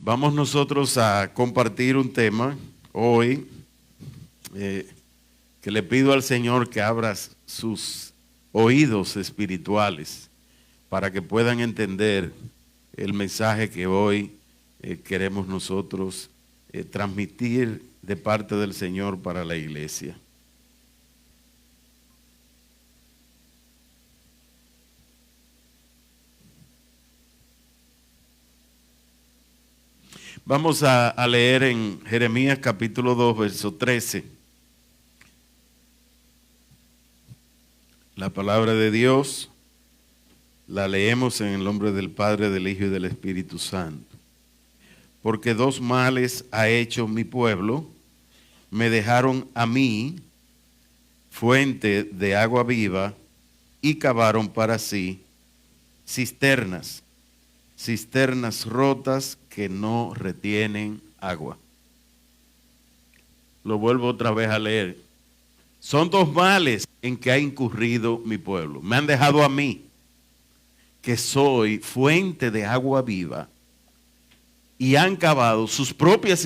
Vamos nosotros a compartir un tema hoy que le pido al Señor que abra sus oídos espirituales para que puedan entender el mensaje que hoy queremos nosotros transmitir de parte del Señor para la iglesia. Vamos a leer en Jeremías capítulo 2, verso 13. La palabra de Dios la leemos en el nombre del Padre, del Hijo y del Espíritu Santo. Porque dos males ha hecho mi pueblo, me dejaron a mí fuente de agua viva y cavaron para sí cisternas rotas que no retienen agua. Lo vuelvo otra vez a leer. Son dos males en que ha incurrido mi pueblo. Me han dejado a mí, que soy fuente de agua viva, y han cavado sus propias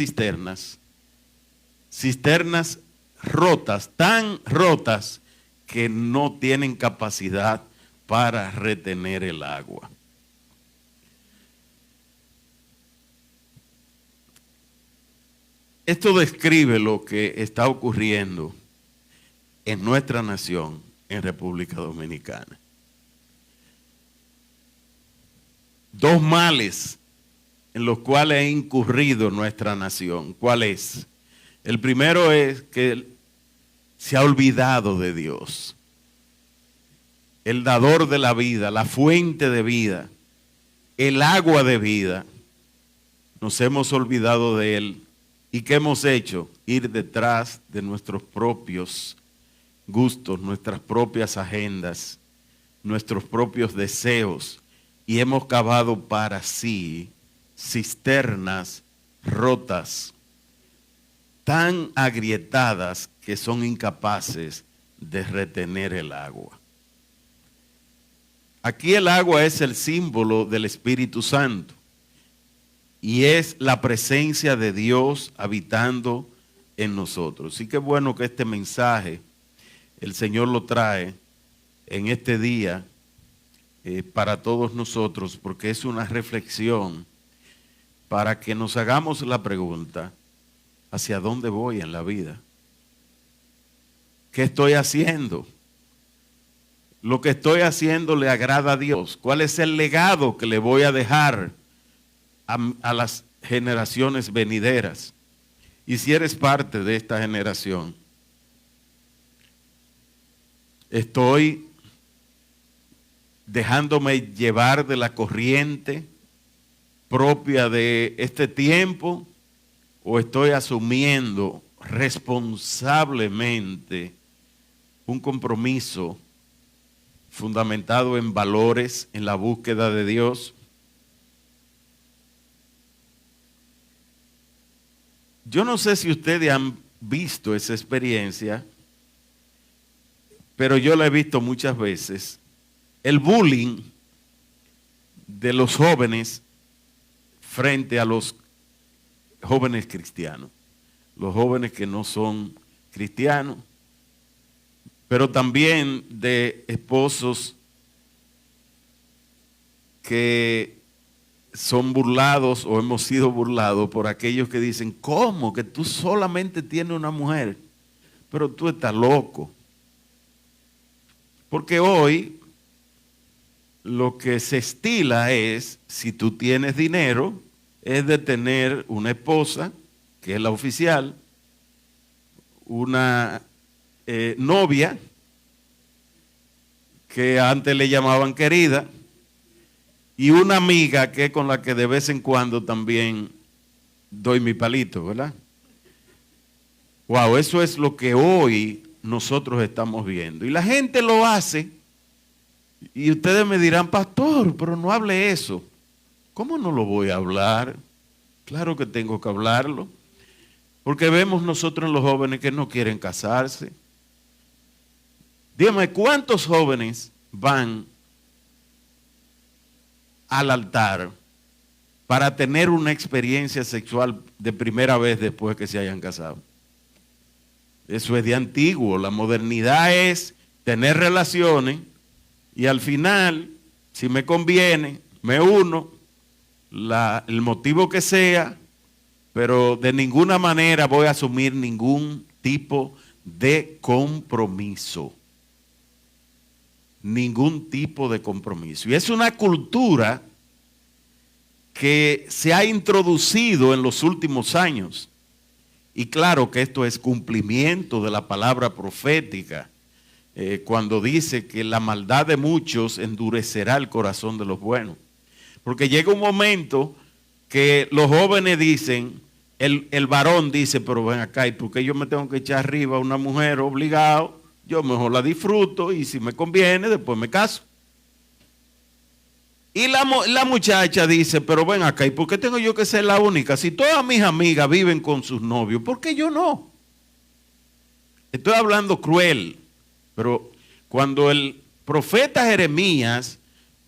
cisternas rotas, tan rotas que no tienen capacidad para retener el agua. Esto describe lo que está ocurriendo en nuestra nación, en República Dominicana. Dos males en los cuales ha incurrido nuestra nación. ¿Cuál es? El primero es que se ha olvidado de Dios, el dador de la vida, la fuente de vida, el agua de vida. Nos hemos olvidado de Él. ¿Y qué hemos hecho? Ir detrás de nuestros propios gustos, nuestras propias agendas, nuestros propios deseos, y hemos cavado para sí cisternas rotas, tan agrietadas que son incapaces de retener el agua. Aquí el agua es el símbolo del Espíritu Santo. Y es la presencia de Dios habitando en nosotros. Y qué bueno que este mensaje el Señor lo trae en este día para todos nosotros, porque es una reflexión para que nos hagamos la pregunta: ¿hacia dónde voy en la vida? ¿Qué estoy haciendo? ¿Lo que estoy haciendo le agrada a Dios? ¿Cuál es el legado que le voy a dejar a las generaciones venideras? Y si eres parte de esta generación, ¿estoy dejándome llevar de la corriente propia de este tiempo o estoy asumiendo responsablemente un compromiso fundamentado en valores, en la búsqueda de Dios? Yo no sé si ustedes han visto esa experiencia, pero yo la he visto muchas veces. El bullying de los jóvenes frente a los jóvenes cristianos. Los jóvenes que no son cristianos, pero también de esposos que son burlados o hemos sido burlados por aquellos que dicen: ¿cómo que tú solamente tienes una mujer? Pero tú estás loco. Porque hoy lo que se estila es, si tú tienes dinero, es de tener una esposa, que es la oficial, una novia, que antes le llamaban querida, y una amiga que es con la que de vez en cuando también doy mi palito, ¿verdad? Wow, eso es lo que hoy nosotros estamos viendo. Y la gente lo hace, y ustedes me dirán: pastor, pero no hable eso. ¿Cómo no lo voy a hablar? Claro que tengo que hablarlo. Porque vemos nosotros en los jóvenes que no quieren casarse. Dígame, ¿cuántos jóvenes van al altar para tener una experiencia sexual de primera vez después que se hayan casado. Eso es de antiguo. La modernidad es tener relaciones y al final, si me conviene, me uno, el motivo que sea, pero de ninguna manera voy a asumir ningún tipo de compromiso. Ningún tipo de compromiso. Y es una cultura que se ha introducido en los últimos años. Y claro que esto es cumplimiento de la palabra profética, cuando dice que la maldad de muchos endurecerá el corazón de los buenos. Porque llega un momento que los jóvenes dicen, el varón dice, pero ven acá, ¿y por qué yo me tengo que echar arriba a una mujer obligado? Yo mejor la disfruto y si me conviene, después me caso. Y la muchacha dice, pero ven acá, ¿y por qué tengo yo que ser la única? Si todas mis amigas viven con sus novios, ¿por qué yo no? Estoy hablando cruel, pero cuando el profeta Jeremías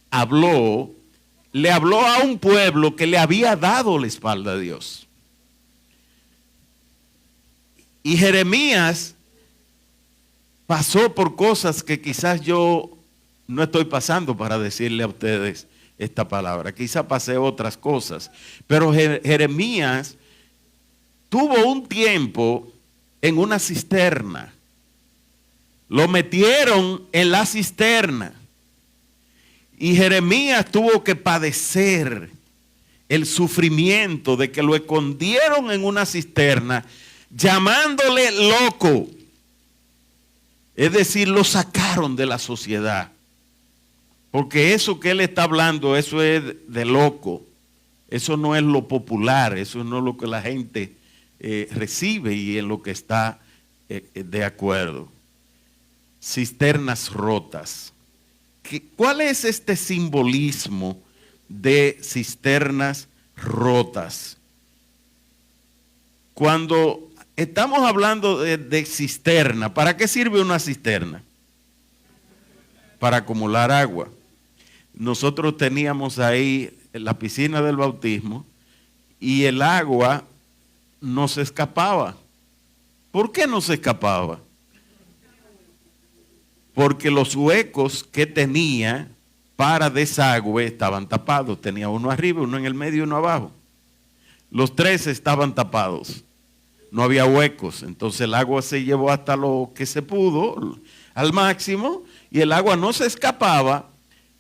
habló, le habló a un pueblo que le había dado la espalda a Dios. Y Jeremías pasó por cosas que quizás yo no estoy pasando para decirle a ustedes esta palabra. Quizás pasé otras cosas. Pero Jeremías tuvo un tiempo en una cisterna. Lo metieron en la cisterna. Y Jeremías tuvo que padecer el sufrimiento de que lo escondieron en una cisterna, llamándole loco. Es decir, lo sacaron de la sociedad. Porque eso que él está hablando, eso es de loco. Eso no es lo popular, eso no es lo que la gente recibe y en lo que está de acuerdo. Cisternas rotas. ¿Cuál es este simbolismo de cisternas rotas? Cuando estamos hablando de cisterna, ¿para qué sirve una cisterna? Para acumular agua. Nosotros teníamos ahí la piscina del bautismo y el agua no se escapaba. ¿Por qué no se escapaba? Porque los huecos que tenía para desagüe estaban tapados. Tenía uno arriba, uno en el medio y uno abajo. Los tres estaban tapados. No había huecos. Entonces el agua se llevó hasta lo que se pudo, al máximo, y el agua no se escapaba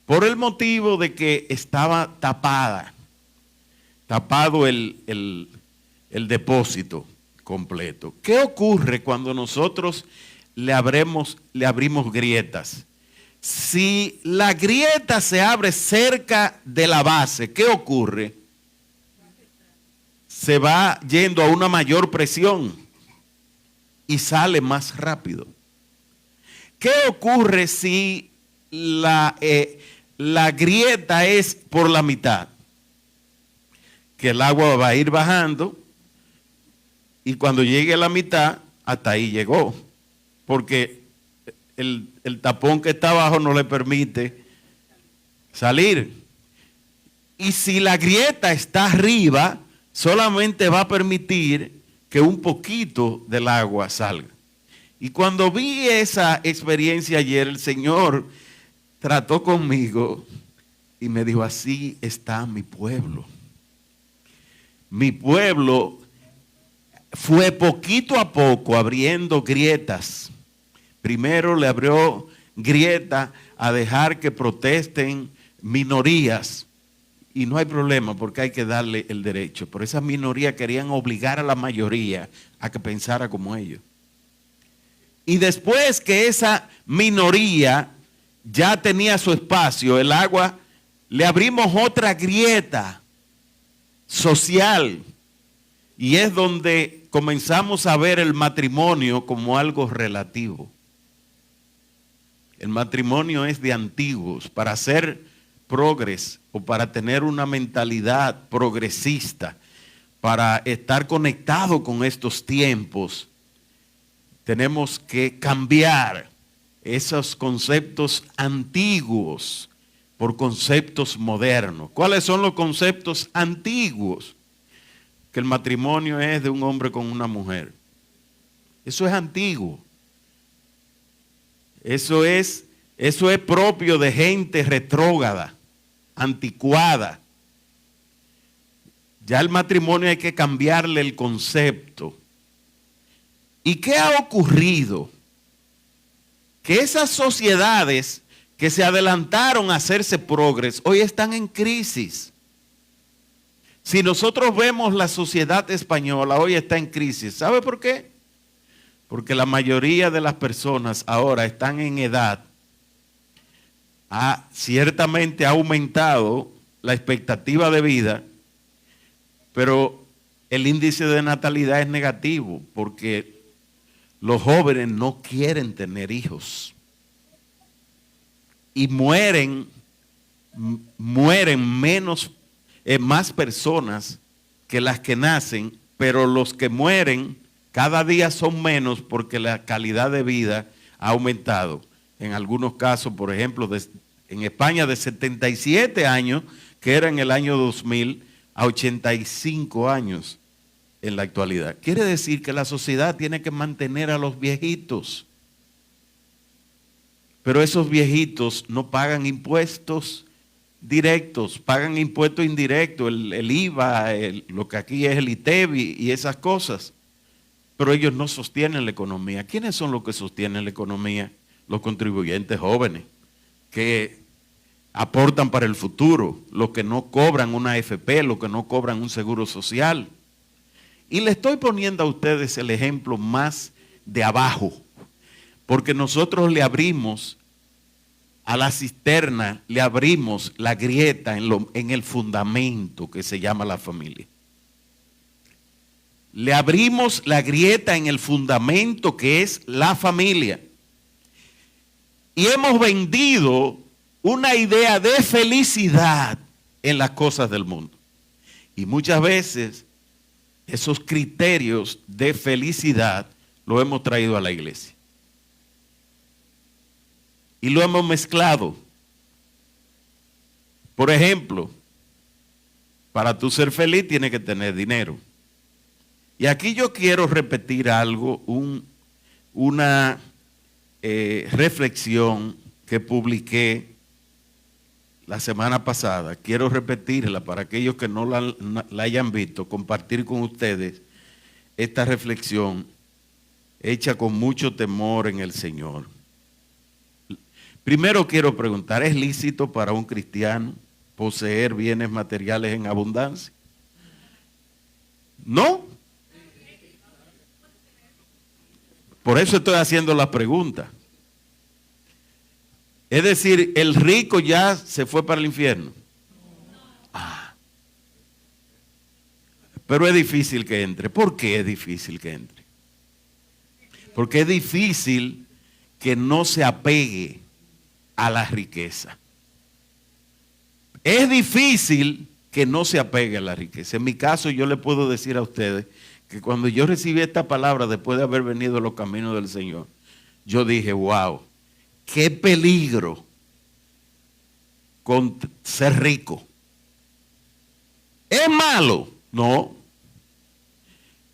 por el motivo de que estaba tapado el depósito completo. ¿Qué ocurre cuando nosotros le abrimos grietas? Si la grieta se abre cerca de la base, ¿qué ocurre? Se va yendo a una mayor presión y sale más rápido. ¿Qué ocurre si la grieta es por la mitad? Que el agua va a ir bajando y cuando llegue a la mitad, hasta ahí llegó. Porque el tapón que está abajo no le permite salir. Y si la grieta está arriba, solamente va a permitir que un poquito del agua salga. Y cuando vi esa experiencia ayer, el Señor trató conmigo y me dijo, así está mi pueblo. Mi pueblo fue poquito a poco abriendo grietas. Primero le abrió grieta a dejar que protesten minorías. Y no hay problema porque hay que darle el derecho. Pero esas minorías querían obligar a la mayoría a que pensara como ellos. Y después que esa minoría ya tenía su espacio, el agua, le abrimos otra grieta social. Y es donde comenzamos a ver el matrimonio como algo relativo. El matrimonio es de antiguos. Para ser progres o para tener una mentalidad progresista, para estar conectado con estos tiempos, tenemos que cambiar esos conceptos antiguos por conceptos modernos. ¿Cuáles son los conceptos antiguos? Que el matrimonio es de un hombre con una mujer. Eso es antiguo. Eso es propio de gente retrógrada, anticuada. Ya el matrimonio hay que cambiarle el concepto. ¿Y qué ha ocurrido? Que esas sociedades que se adelantaron a hacerse progres, hoy están en crisis. Si nosotros vemos la sociedad española, hoy está en crisis. ¿Sabe por qué? Porque la mayoría de las personas ahora están en edad. Ciertamente ha aumentado la expectativa de vida, pero el índice de natalidad es negativo porque los jóvenes no quieren tener hijos. Y mueren más personas que las que nacen, pero los que mueren cada día son menos porque la calidad de vida ha aumentado. En algunos casos, por ejemplo, en España de 77 años, que era en el año 2000, a 85 años en la actualidad. Quiere decir que la sociedad tiene que mantener a los viejitos. Pero esos viejitos no pagan impuestos directos, pagan impuestos indirectos, el IVA, lo que aquí es el ITEVI y esas cosas. Pero ellos no sostienen la economía. ¿Quiénes son los que sostienen la economía? Los contribuyentes jóvenes, que aportan para el futuro, los que no cobran una AFP, los que no cobran un seguro social. Y le estoy poniendo a ustedes el ejemplo más de abajo, porque nosotros le abrimos a la cisterna, le abrimos la grieta en el fundamento que se llama la familia. Le abrimos la grieta en el fundamento que es la familia. Y hemos vendido una idea de felicidad en las cosas del mundo. Y muchas veces esos criterios de felicidad los hemos traído a la iglesia. Y lo hemos mezclado. Por ejemplo, para tú ser feliz tienes que tener dinero. Y aquí yo quiero repetir algo, una reflexión que publiqué la semana pasada. Quiero repetirla para aquellos que no la hayan visto, compartir con ustedes esta reflexión hecha con mucho temor en el Señor. Primero quiero preguntar, ¿es lícito para un cristiano poseer bienes materiales en abundancia? ¿No? Por eso estoy haciendo la pregunta. Es decir, ¿el rico ya se fue para el infierno? Pero es difícil que entre. ¿Por qué es difícil que entre? Porque es difícil que no se apegue a la riqueza. Es difícil que no se apegue a la riqueza. En mi caso, yo le puedo decir a ustedes que cuando yo recibí esta palabra después de haber venido a los caminos del Señor, yo dije, wow, qué peligro con ser rico. ¿Es malo? No.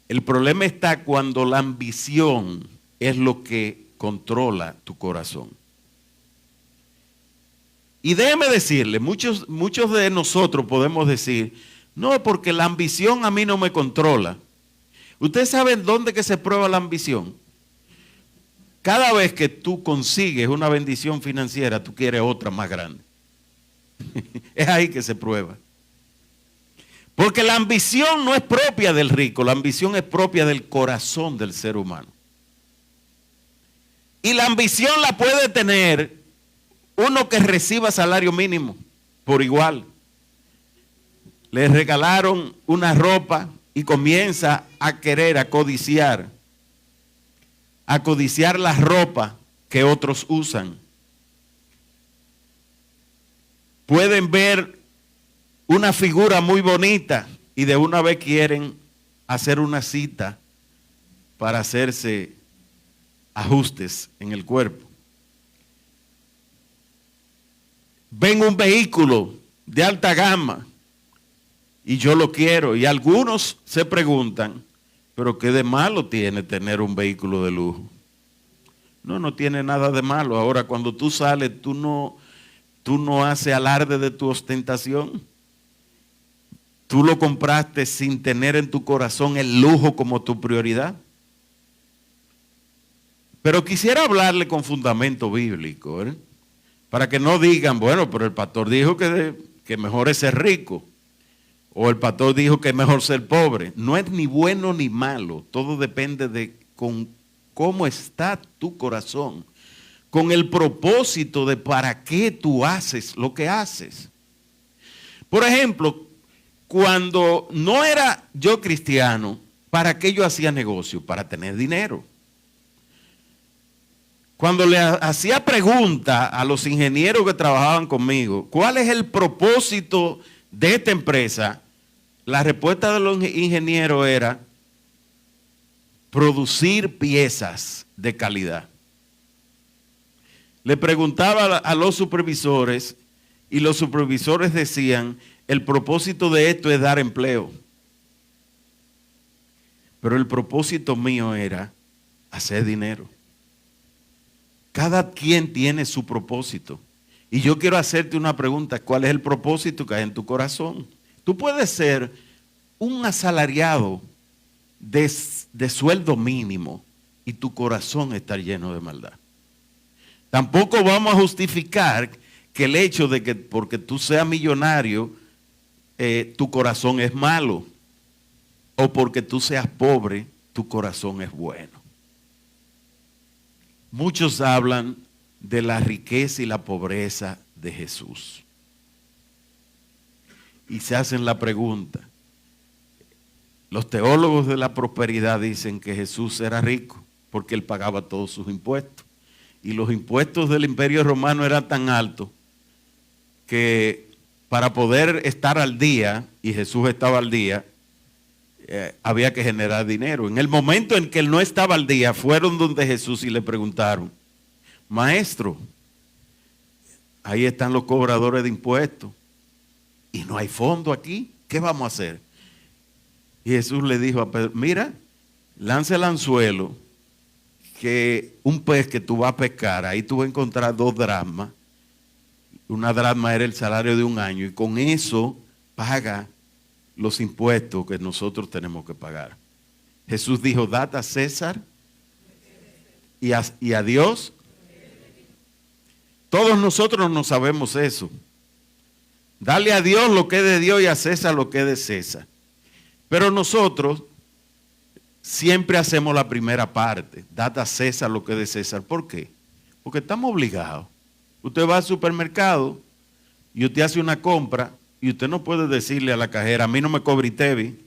El problema está cuando la ambición es lo que controla tu corazón. Y déjeme decirle, muchos de nosotros podemos decir, no, porque la ambición a mí no me controla. ¿Ustedes saben dónde que se prueba la ambición? Cada vez que tú consigues una bendición financiera, tú quieres otra más grande. Es ahí que se prueba. Porque la ambición no es propia del rico, la ambición es propia del corazón del ser humano. Y la ambición la puede tener uno que reciba salario mínimo por igual. Le regalaron una ropa y comienza a querer, a codiciar la ropa que otros usan. Pueden ver una figura muy bonita y de una vez quieren hacer una cita para hacerse ajustes en el cuerpo. ven un vehículo de alta gama y yo lo quiero. Y algunos se preguntan, ¿pero qué de malo tiene tener un vehículo de lujo? No tiene nada de malo. Ahora, cuando tú sales, tú no haces alarde de tu ostentación. Tú lo compraste sin tener en tu corazón el lujo como tu prioridad. Pero quisiera hablarle con fundamento bíblico, ¿eh? Para que no digan, bueno, pero el pastor dijo que mejor es ser rico. O el pastor dijo que es mejor ser pobre. No es ni bueno ni malo. Todo depende de con cómo está tu corazón. Con el propósito de para qué tú haces lo que haces. Por ejemplo, cuando no era yo cristiano, ¿para qué yo hacía negocio? Para tener dinero. Cuando le hacía pregunta a los ingenieros que trabajaban conmigo, ¿cuál es el propósito de esta empresa? La respuesta de los ingenieros era producir piezas de calidad. Le preguntaba a los supervisores y los supervisores decían, el propósito de esto es dar empleo. Pero el propósito mío era hacer dinero. Cada quien tiene su propósito. Y yo quiero hacerte una pregunta. ¿Cuál es el propósito que hay en tu corazón? Tú puedes ser un asalariado de sueldo mínimo y tu corazón está lleno de maldad. Tampoco vamos a justificar que el hecho de que porque tú seas millonario, tu corazón es malo. O porque tú seas pobre, tu corazón es bueno. Muchos hablan de la riqueza y la pobreza de Jesús. Y se hacen la pregunta. Los teólogos de la prosperidad dicen que Jesús era rico porque él pagaba todos sus impuestos. Y los impuestos del Imperio Romano eran tan altos que para poder estar al día, y Jesús estaba al día, había que generar dinero. En el momento en que él no estaba al día, fueron donde Jesús y le preguntaron, maestro, ahí están los cobradores de impuestos y no hay fondo aquí, ¿qué vamos a hacer? Y Jesús le dijo a Pedro, mira, lance el anzuelo, que un pez que tú vas a pescar, ahí tú vas a encontrar 2 dracmas, una dracma era el salario de un año, y con eso paga los impuestos que nosotros tenemos que pagar. Jesús dijo, dad a César y a Dios. Todos nosotros no sabemos eso. Dale a Dios lo que es de Dios y a César lo que es de César. Pero nosotros siempre hacemos la primera parte. Dad a César lo que es de César. ¿Por qué? Porque estamos obligados. Usted va al supermercado y usted hace una compra y usted no puede decirle a la cajera, a mí no me cobre ITEVI.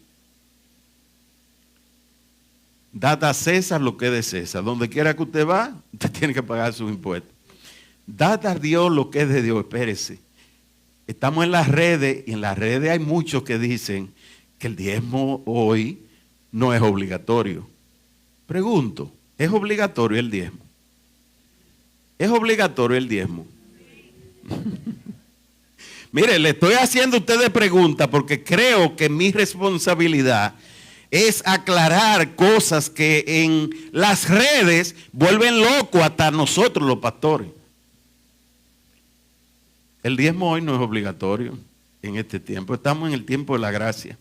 Dad a César lo que es de César. Donde quiera que usted va, usted tiene que pagar sus impuestos. Dad a Dios lo que es de Dios. Espérese. Estamos en las redes y en las redes hay muchos que dicen que el diezmo hoy no es obligatorio. Pregunto, ¿es obligatorio el diezmo? ¿Es obligatorio el diezmo? Mire, le estoy haciendo a ustedes preguntas porque creo que mi responsabilidad es aclarar cosas que en las redes vuelven locos hasta nosotros los pastores. El diezmo hoy no es obligatorio en este tiempo. Estamos en el tiempo de la gracia.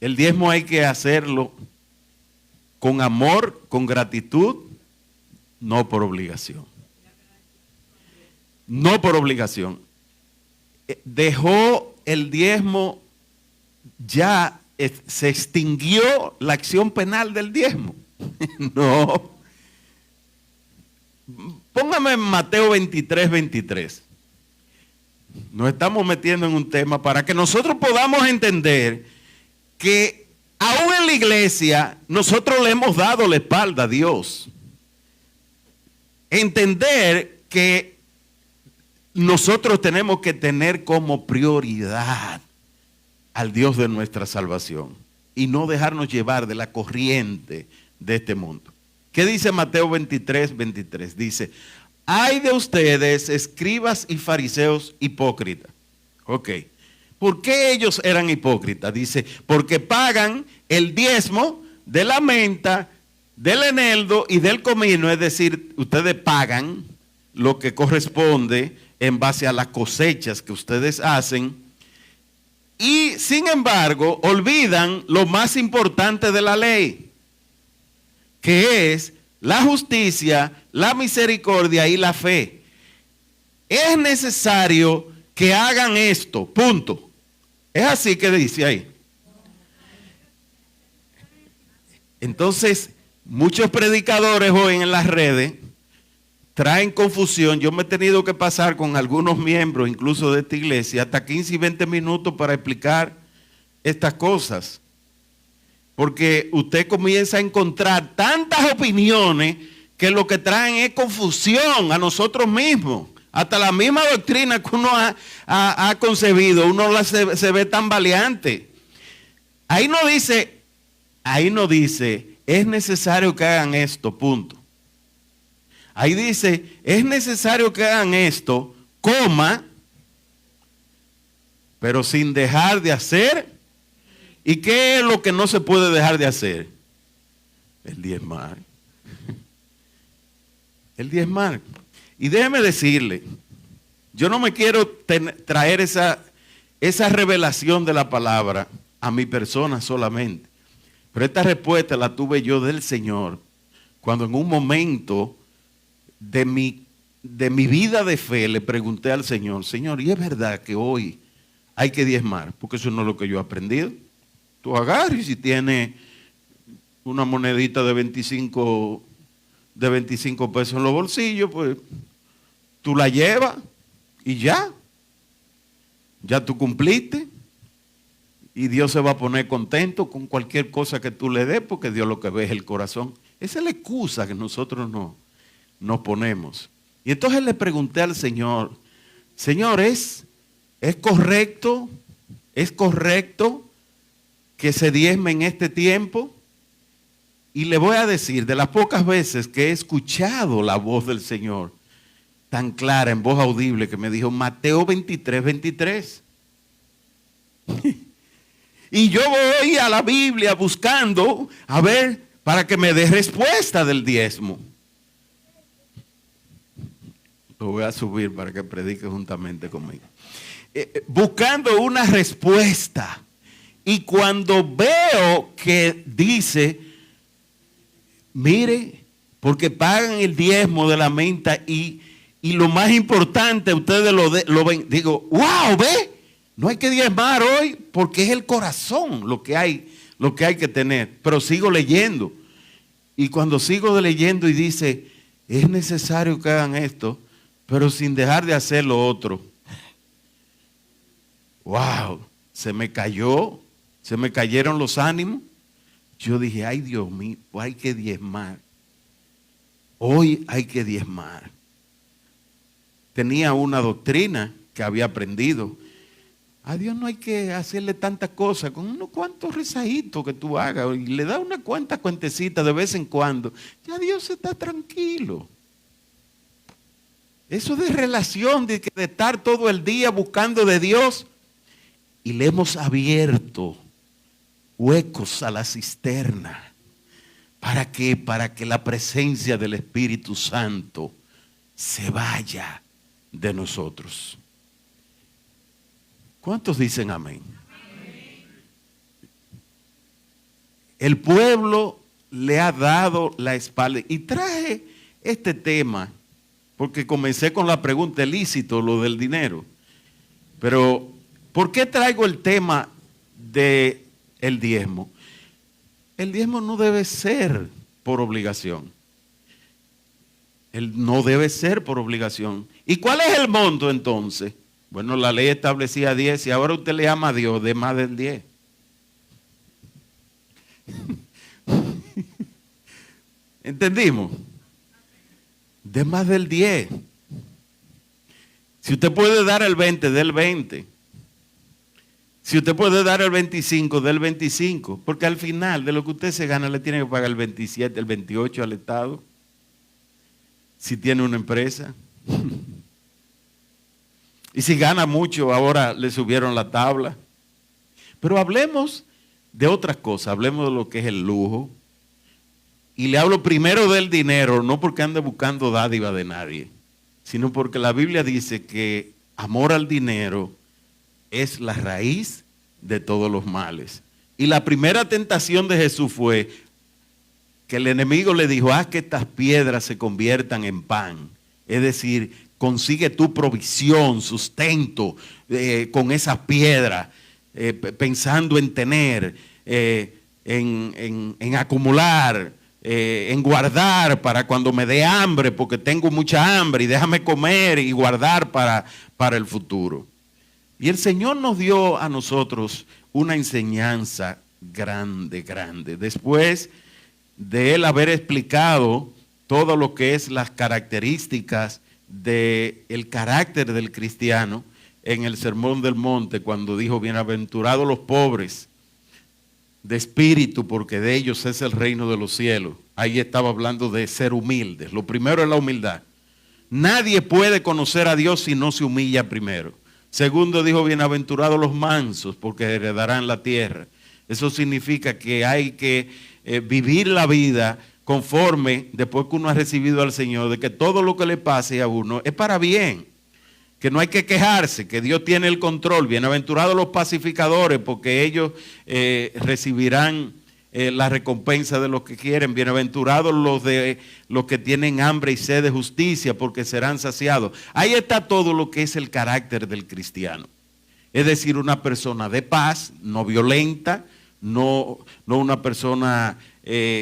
El diezmo hay que hacerlo con amor, con gratitud, no por obligación. No por obligación. Dejó el diezmo, ya se extinguió la acción penal del diezmo. No. Póngame en Mateo 23, 23. Nos estamos metiendo en un tema para que nosotros podamos entender que aún en la iglesia nosotros le hemos dado la espalda a Dios. Entender que nosotros tenemos que tener como prioridad al Dios de nuestra salvación y no dejarnos llevar de la corriente de este mundo. ¿Qué dice Mateo 23, 23? Dice, Ay de ustedes, escribas y fariseos hipócritas. Ok. ¿Por qué ellos eran hipócritas? Dice, porque pagan el diezmo de la menta, del eneldo y del comino. Es decir, ustedes pagan lo que corresponde en base a las cosechas que ustedes hacen. Y sin embargo, olvidan lo más importante de la ley, que es la justicia, la misericordia y la fe. Es necesario que hagan esto, punto. Es así que dice ahí. Entonces, muchos predicadores hoy en las redes traen confusión. Yo me he tenido que pasar con algunos miembros, incluso de esta iglesia, hasta 15 y 20 minutos para explicar estas cosas. Porque usted comienza a encontrar tantas opiniones que lo que traen es confusión a nosotros mismos. Hasta la misma doctrina que uno ha concebido, uno se ve tan valiente. Ahí no dice, es necesario que hagan esto, punto. Ahí dice, es necesario que hagan esto, coma, pero sin dejar de hacer. ¿Y qué es lo que no se puede dejar de hacer? El diezmar. El diezmar. Y déjeme decirle, yo no me quiero traer esa revelación de la palabra a mi persona solamente. Pero esta respuesta la tuve yo del Señor cuando en un momento de mi vida de fe le pregunté al Señor, Señor, ¿y es verdad que hoy hay que diezmar? Porque eso no es lo que yo he aprendido. Tú agarras y si tienes una monedita de 25 pesos en los bolsillos, pues tú la llevas y ya tú cumpliste y Dios se va a poner contento con cualquier cosa que tú le des porque Dios lo que ve es el corazón. Esa es la excusa que nosotros nos ponemos. Y entonces le pregunté al Señor, Señor, ¿es correcto que se diezme en este tiempo? Y le voy a decir, de las pocas veces que he escuchado la voz del Señor tan clara, en voz audible, que me dijo Mateo 23:23. Y yo voy a la Biblia buscando, a ver, para que me dé respuesta del diezmo. Lo voy a subir para que predique juntamente conmigo. Buscando una respuesta. Y cuando veo que dice, mire, porque pagan el diezmo de la menta y lo más importante, ustedes lo ven, digo, wow, ve, no hay que diezmar hoy porque es el corazón lo que hay que tener. Pero sigo leyendo. Y cuando sigo leyendo y dice, es necesario que hagan esto, pero sin dejar de hacer lo otro. Wow, se me cayeron los ánimos. Yo dije, ay Dios mío, hay que diezmar. Hoy hay que diezmar. Tenía una doctrina que había aprendido. A Dios no hay que hacerle tantas cosas, con unos cuantos rezaditos que tú hagas y le das una cuentecita de vez en cuando. Ya Dios está tranquilo. Eso de relación, de estar todo el día buscando de Dios. Y le hemos abierto huecos a la cisterna. ¿Para qué? Para que la presencia del Espíritu Santo se vaya de nosotros. ¿Cuántos dicen amén? El pueblo le ha dado la espalda. Y traje este tema porque comencé con la pregunta ilícito, lo del dinero. Pero, ¿por qué traigo el tema del diezmo? El diezmo no debe ser por obligación. No debe ser por obligación. ¿Y cuál es el monto entonces? Bueno, la ley establecía 10 y ahora usted le llama a Dios de más del 10. ¿Entendimos? De más del 10. Si usted puede dar el 20, del 20. Si usted puede dar el 25, del 25. Porque al final de lo que usted se gana le tiene que pagar el 27, el 28 al Estado. si tiene una empresa. Y si gana mucho, ahora le subieron la tabla. Pero hablemos de otras cosas, hablemos de lo que es el lujo. Y le hablo primero del dinero, no porque ande buscando dádiva de nadie, sino porque la Biblia dice que amor al dinero es la raíz de todos los males. Y la primera tentación de Jesús fue que el enemigo le dijo, haz que estas piedras se conviertan en pan. Es decir, consigue tu provisión, sustento con esas piedras, pensando en tener, en acumular, en guardar para cuando me dé hambre, porque tengo mucha hambre, y déjame comer y guardar para el futuro. Y el Señor nos dio a nosotros una enseñanza grande, grande. Después de Él haber explicado todo lo que es las características del carácter del cristiano en el Sermón del Monte, cuando dijo, bienaventurados los pobres de espíritu, porque de ellos es el reino de los cielos. Ahí estaba hablando de ser humildes. Lo primero es la humildad. Nadie puede conocer a Dios si no se humilla primero. Segundo dijo, bienaventurados los mansos, porque heredarán la tierra. Eso significa que hay que vivir la vida conforme, después que uno ha recibido al Señor, de que todo lo que le pase a uno es para bien. Que no hay que quejarse, que Dios tiene el control. Bienaventurados los pacificadores, porque ellos recibirán la recompensa de los que quieren. Bienaventurados los que tienen hambre y sed de justicia, porque serán saciados. Ahí está todo lo que es el carácter del cristiano. Es decir, una persona de paz, no violenta, no una persona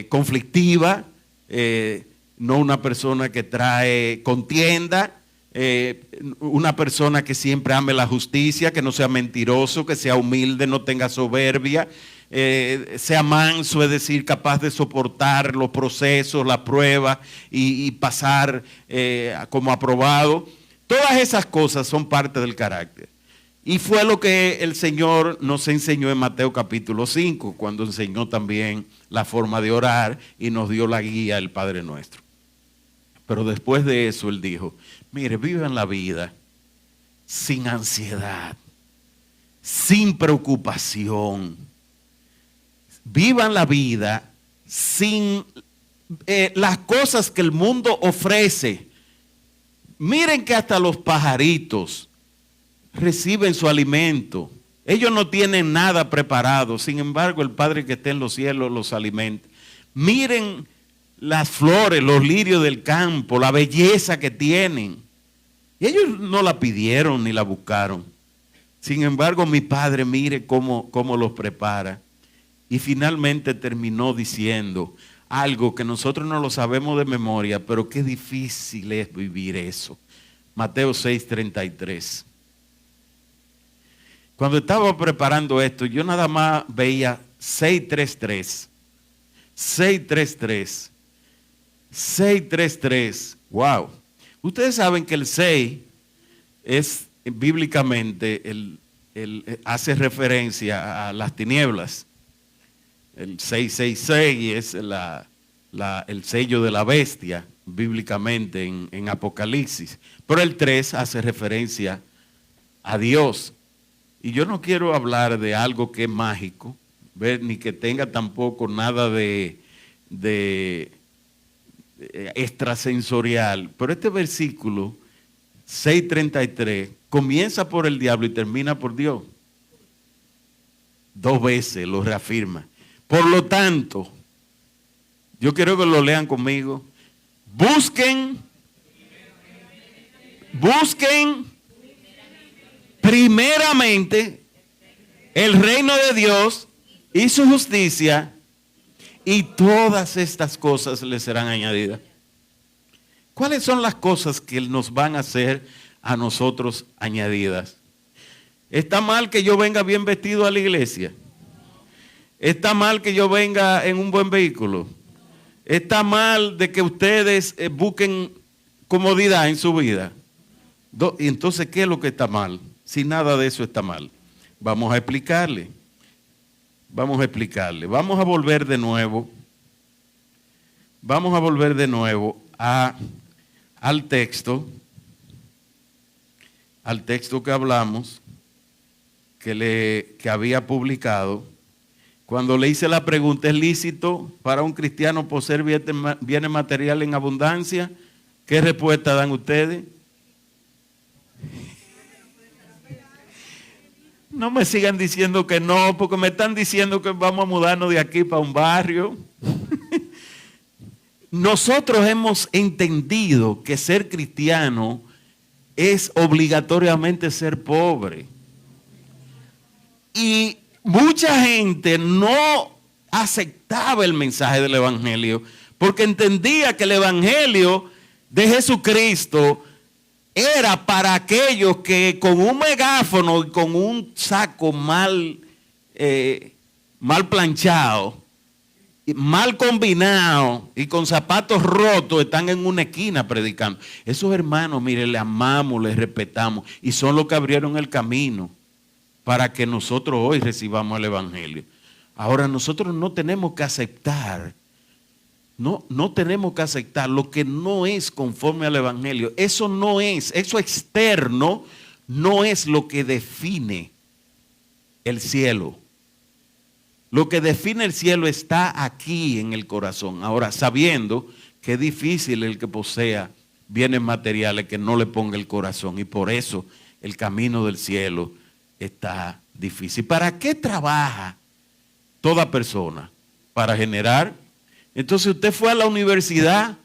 conflictiva, no una persona que trae contienda. Una persona que siempre ame la justicia, que no sea mentiroso, que sea humilde, no tenga soberbia, sea manso, es decir, capaz de soportar los procesos, las pruebas y pasar como aprobado. Todas esas cosas son parte del carácter. Y fue lo que el Señor nos enseñó en Mateo capítulo 5, cuando enseñó también la forma de orar y nos dio la guía del Padre Nuestro. Pero después de eso Él dijo, mire, vivan la vida sin ansiedad, sin preocupación. Vivan la vida sin las cosas que el mundo ofrece. Miren que hasta los pajaritos reciben su alimento. Ellos no tienen nada preparado. Sin embargo, el Padre que está en los cielos los alimenta. Miren las flores, los lirios del campo, la belleza que tienen. Y ellos no la pidieron ni la buscaron. Sin embargo, mi Padre, mire cómo los prepara. Y finalmente terminó diciendo algo que nosotros no lo sabemos de memoria, pero qué difícil es vivir eso. Mateo 6:33. Cuando estaba preparando esto, yo nada más veía 6:33. 6:33. 6:33. Wow. Ustedes saben que el 6 es bíblicamente, hace referencia a las tinieblas. El 666 es el sello de la bestia, bíblicamente en Apocalipsis. Pero el 3 hace referencia a Dios. Y yo no quiero hablar de algo que es mágico, ni que tenga tampoco nada de extrasensorial. Pero este versículo 6:33 comienza por el diablo y termina por Dios. 2 veces lo reafirma. Por lo tanto, yo quiero que lo lean conmigo. Busquen primeramente el reino de Dios y su justicia, y todas estas cosas les serán añadidas. ¿Cuáles son las cosas que nos van a ser a nosotros añadidas? ¿Está mal que yo venga bien vestido a la iglesia? ¿Está mal que yo venga en un buen vehículo? ¿Está mal de que ustedes busquen comodidad en su vida? Y entonces, ¿qué es lo que está mal? Si nada de eso está mal. Vamos a explicarle. Vamos a explicarle. Vamos a volver de nuevo. Vamos a volver de nuevo a al texto que hablamos, que había publicado, cuando le hice la pregunta, ¿es lícito para un cristiano poseer bienes materiales en abundancia? ¿Qué respuesta dan ustedes? No me sigan diciendo que no, porque me están diciendo que vamos a mudarnos de aquí para un barrio. Nosotros hemos entendido que ser cristiano es obligatoriamente ser pobre. Y mucha gente no aceptaba el mensaje del Evangelio porque entendía que el Evangelio de Jesucristo era para aquellos que con un megáfono y con un saco mal planchado, mal combinado y con zapatos rotos están en una esquina predicando. Esos hermanos, mire, les amamos, les respetamos y son los que abrieron el camino para que nosotros hoy recibamos el Evangelio. Ahora nosotros no tenemos que aceptar, no tenemos que aceptar lo que no es conforme al Evangelio. Eso externo no es lo que define el cielo. Lo que define el cielo está aquí en el corazón. Ahora, sabiendo que es difícil el que posea bienes materiales que no le ponga el corazón, y por eso el camino del cielo está difícil. ¿Para qué trabaja toda persona? Para generar. Entonces usted fue a la universidad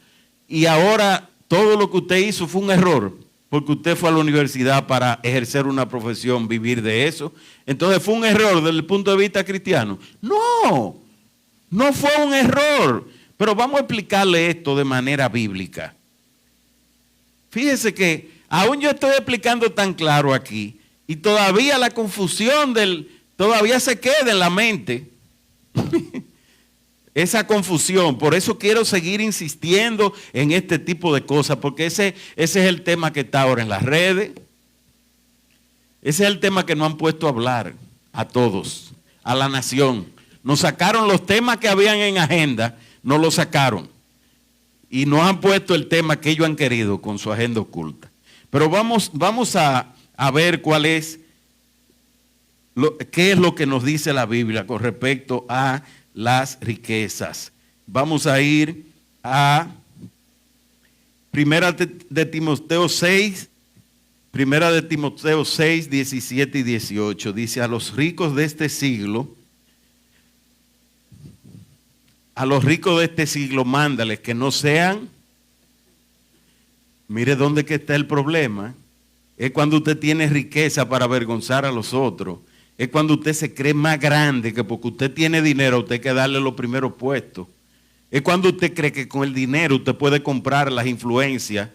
y ahora todo lo que usted hizo fue un error, porque usted fue a la universidad para ejercer una profesión, vivir de eso. Entonces fue un error desde el punto de vista cristiano. No fue un error. Pero vamos a explicarle esto de manera bíblica. Fíjese que aún yo estoy explicando tan claro aquí y todavía la confusión todavía se queda en la mente. Esa confusión, por eso quiero seguir insistiendo en este tipo de cosas, porque ese es el tema que está ahora en las redes. Ese es el tema que nos han puesto a hablar a todos, a la nación. Nos sacaron los temas que habían en agenda, nos los sacaron. Y nos han puesto el tema que ellos han querido con su agenda oculta. Pero vamos a ver qué es lo que nos dice la Biblia con respecto a las riquezas. Vamos a ir a Primera de Timoteo 6, 17 y 18. Dice: a los ricos de este siglo, mándales que no sean. Mire dónde que está el problema. Es cuando usted tiene riqueza para avergonzar a los otros. Es cuando usted se cree más grande, que porque usted tiene dinero, usted hay que darle los primeros puestos. Es cuando usted cree que con el dinero usted puede comprar las influencias,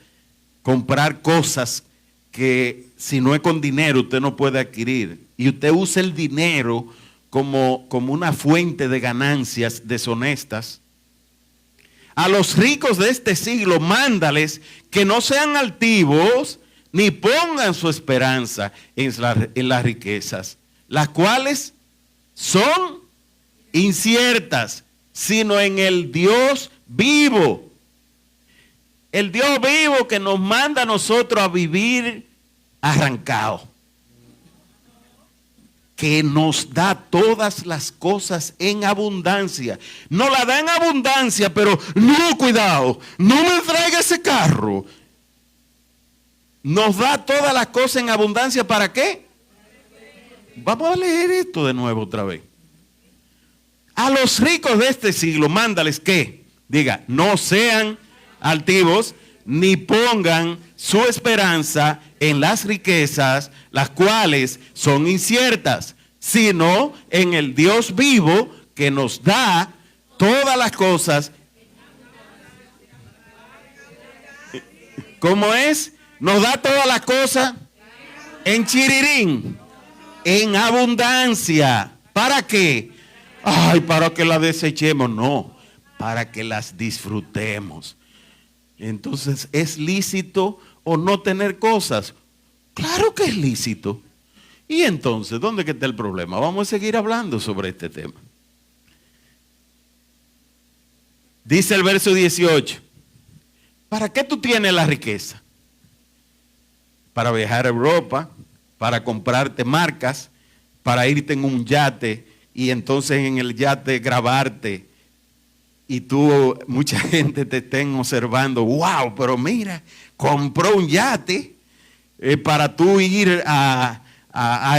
comprar cosas que si no es con dinero usted no puede adquirir. Y usted usa el dinero como una fuente de ganancias deshonestas. A los ricos de este siglo, mándales que no sean altivos, ni pongan su esperanza en las riquezas, las cuales son inciertas, sino en el Dios vivo. El Dios vivo que nos manda a nosotros a vivir arrancados, que nos da todas las cosas en abundancia. Nos la da en abundancia, pero no, cuidado, no me traiga ese carro. Nos da todas las cosas en abundancia, ¿para qué? Vamos a leer esto de nuevo otra vez. A los ricos de este siglo, mándales que, diga, no sean altivos, ni pongan su esperanza en las riquezas, las cuales son inciertas, sino en el Dios vivo que nos da todas las cosas. ¿Cómo es? Nos da todas las cosas en chirirín, en abundancia. ¿Para qué? Ay, para que las desechemos. No, para que las disfrutemos. Entonces, ¿es lícito o no tener cosas? Claro que es lícito. Y entonces, ¿dónde que está el problema? Vamos a seguir hablando sobre este tema. Dice el verso 18: ¿Para qué tú tienes la riqueza? Para viajar a Europa, para comprarte marcas, para irte en un yate y entonces en el yate grabarte y tú, mucha gente te estén observando, wow, pero mira, compró un yate para tú ir a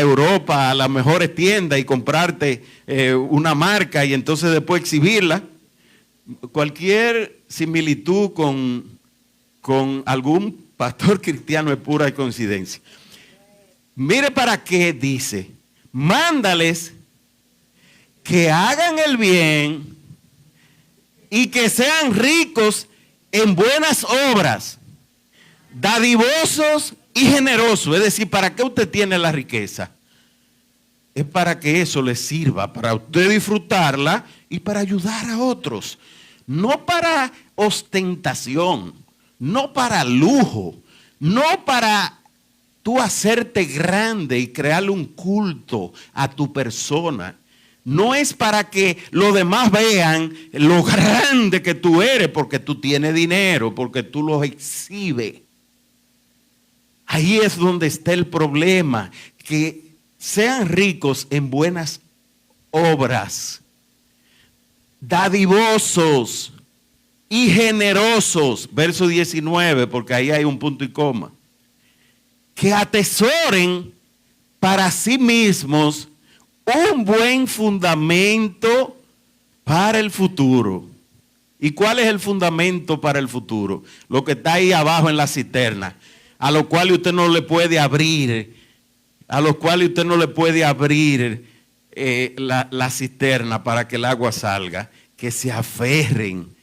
Europa, a las mejores tiendas y comprarte una marca y entonces después exhibirla. Cualquier similitud con algún pastor cristiano es pura coincidencia. Mire para qué dice, mándales que hagan el bien y que sean ricos en buenas obras, dadivosos y generosos. Es decir, ¿para qué usted tiene la riqueza? Es para que eso le sirva, para usted disfrutarla y para ayudar a otros. No para ostentación, no para lujo, no para tú hacerte grande y crearle un culto a tu persona. No es para que los demás vean lo grande que tú eres porque tú tienes dinero, porque tú los exhibes. Ahí es donde está el problema, que sean ricos en buenas obras, dadivosos y generosos, verso 19, porque ahí hay un punto y coma, que atesoren para sí mismos un buen fundamento para el futuro. ¿Y cuál es el fundamento para el futuro? Lo que está ahí abajo en la cisterna, a lo cual usted no le puede abrir, la cisterna para que el agua salga, que se aferren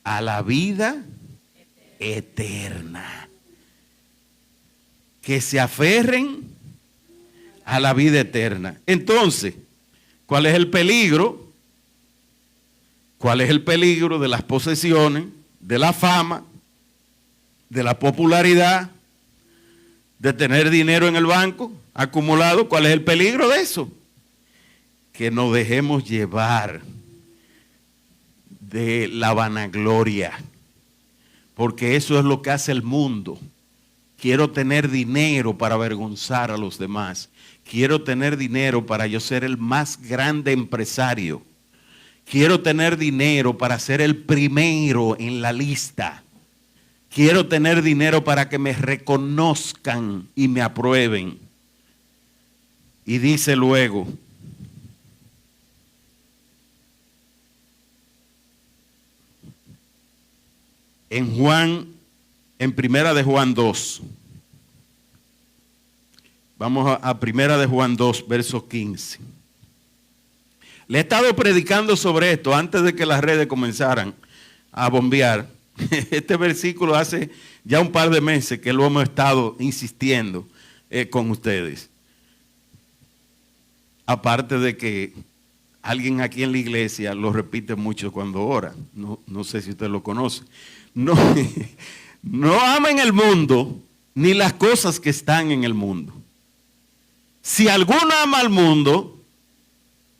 a la vida eterna. Que se aferren a la vida eterna. Entonces, ¿cuál es el peligro? ¿Cuál es el peligro de las posesiones, de la fama, de la popularidad, de tener dinero en el banco acumulado? ¿Cuál es el peligro de eso? Que nos dejemos llevar de la vanagloria, porque eso es lo que hace el mundo. Quiero tener dinero para avergonzar a los demás. Quiero tener dinero para yo ser el más grande empresario. Quiero tener dinero para ser el primero en la lista. Quiero tener dinero para que me reconozcan y me aprueben. Y dice luego, en Primera de Juan 2. Vamos a Primera de Juan 2, verso 15. Le he estado predicando sobre esto antes de que las redes comenzaran a bombear. Este versículo hace ya un par de meses que lo hemos estado insistiendo con ustedes. Aparte de que alguien aquí en la iglesia lo repite mucho cuando ora. No sé si usted lo conoce. No amen el mundo ni las cosas que están en el mundo. Si alguno ama al mundo,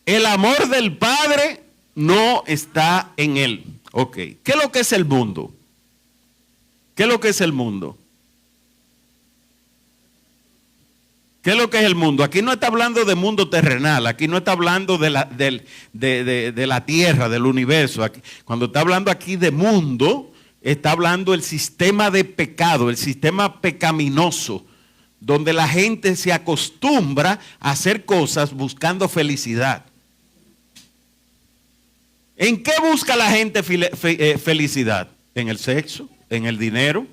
el amor del Padre no está en él. Ok, ¿qué es lo que es el mundo? ¿Qué es lo que es el mundo? ¿Qué es lo que es el mundo? Aquí no está hablando de mundo terrenal, aquí no está hablando de la tierra, del universo. Aquí, cuando está hablando aquí de mundo, está hablando del sistema de pecado, el sistema pecaminoso, donde la gente se acostumbra a hacer cosas buscando felicidad. ¿En qué busca la gente felicidad? ¿En el sexo? ¿En el dinero?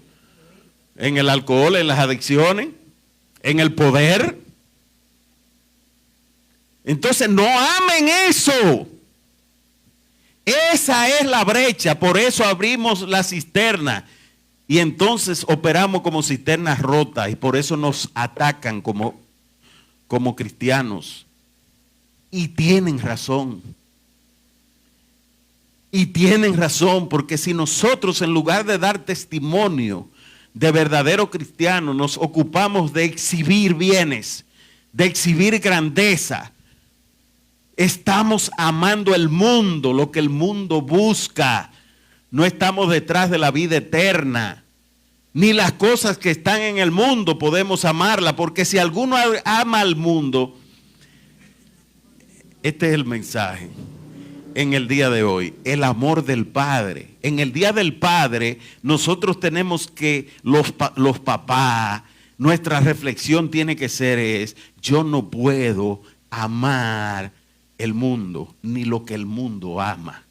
¿En el alcohol? ¿En las adicciones? ¿En el poder? Entonces no amen eso. Esa es la brecha, por eso abrimos la cisterna y entonces operamos como cisternas rotas y por eso nos atacan como cristianos. Y tienen razón. Y tienen razón, porque si nosotros en lugar de dar testimonio de verdadero cristiano nos ocupamos de exhibir bienes, de exhibir grandeza, estamos amando el mundo, lo que el mundo busca, No estamos detrás de la vida eterna. Ni las cosas que están en el mundo podemos amarla, porque si alguno ama al mundo, este es el mensaje en el día de hoy, el amor del Padre. En el día del Padre, nosotros tenemos que, los papás, nuestra reflexión tiene que ser yo no puedo amar el mundo, ni lo que el mundo ama.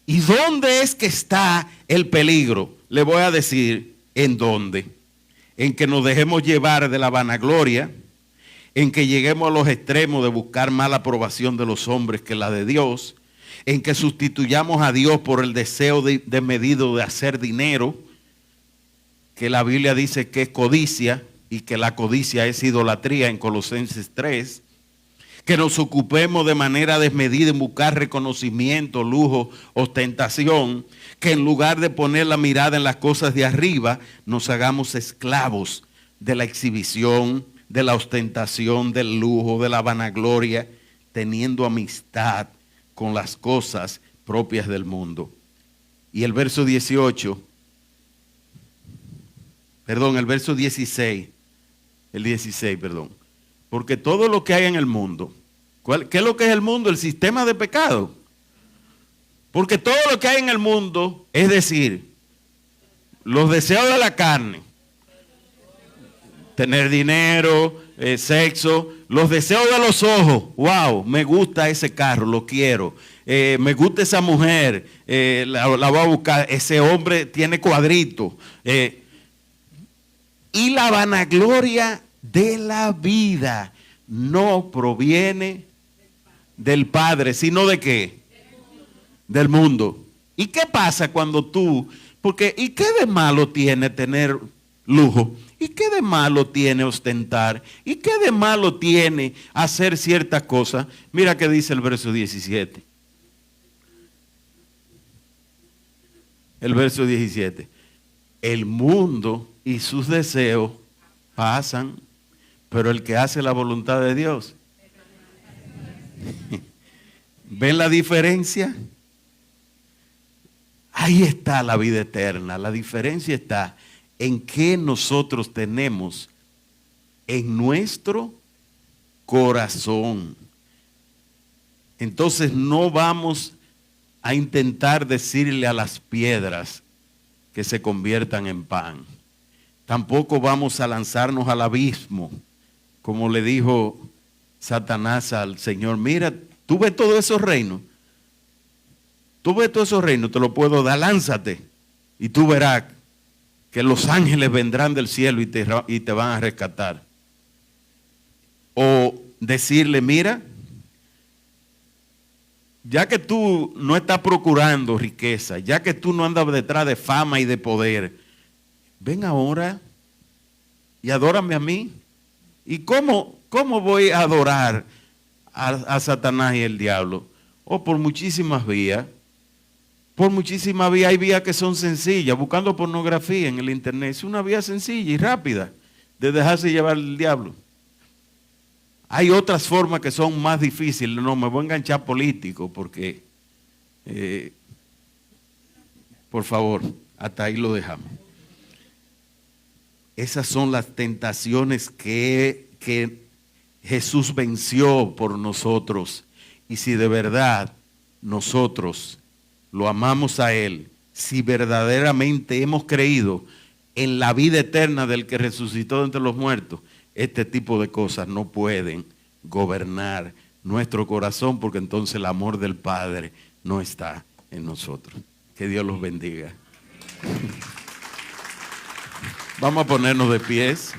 ¿Y dónde es que está el peligro? Le voy a decir en dónde. En que nos dejemos llevar de la vanagloria, en que lleguemos a los extremos de buscar mala aprobación de los hombres que la de Dios, en que sustituyamos a Dios por el deseo desmedido de hacer dinero, que la Biblia dice que es codicia y que la codicia es idolatría en Colosenses 3, que nos ocupemos de manera desmedida en buscar reconocimiento, lujo, ostentación, que en lugar de poner la mirada en las cosas de arriba, nos hagamos esclavos de la exhibición, de la ostentación, del lujo, de la vanagloria, teniendo amistad con las cosas propias del mundo. Y el verso 16, porque todo lo que hay en el mundo, ¿qué es lo que es el mundo? El sistema de pecado. Porque todo lo que hay en el mundo, es decir, los deseos de la carne, tener dinero, sexo, los deseos de los ojos, wow, me gusta ese carro, lo quiero, me gusta esa mujer, la voy a buscar, ese hombre tiene cuadrito, y la vanagloria de la vida no proviene del Padre, sino ¿de qué? Del mundo. ¿Y qué pasa cuando ¿y qué de malo tiene tener lujo? ¿Y qué de malo tiene ostentar? ¿Y qué de malo tiene hacer ciertas cosas? Mira qué dice el verso 17. El verso 17. El mundo y sus deseos pasan, pero el que hace la voluntad de Dios. ¿Ven la diferencia? Ahí está la vida eterna. La diferencia está en que nosotros tenemos en nuestro corazón. Entonces no vamos a intentar decirle a las piedras que se conviertan en pan. Tampoco vamos a lanzarnos al abismo, como le dijo Satanás al Señor. Mira, tú ves todos esos reinos. Tú ves todos esos reinos, te lo puedo dar, lánzate. Y tú verás que los ángeles vendrán del cielo y te van a rescatar. O decirle, mira, ya que tú no estás procurando riqueza, ya que tú no andas detrás de fama y de poder, ven ahora y adórame a mí. ¿Y cómo voy a adorar a Satanás y el diablo? Por muchísimas vías. Por muchísimas vías. Hay vías que son sencillas. Buscando pornografía en el internet es una vía sencilla y rápida de dejarse llevar el diablo. Hay otras formas que son más difíciles. No me voy a enganchar político porque, por favor, hasta ahí lo dejamos. Esas son las tentaciones que Jesús venció por nosotros. Y si de verdad nosotros lo amamos a Él, si verdaderamente hemos creído en la vida eterna del que resucitó de entre los muertos, este tipo de cosas no pueden gobernar nuestro corazón, porque entonces el amor del Padre no está en nosotros. Que Dios los bendiga. Vamos a ponernos de pies.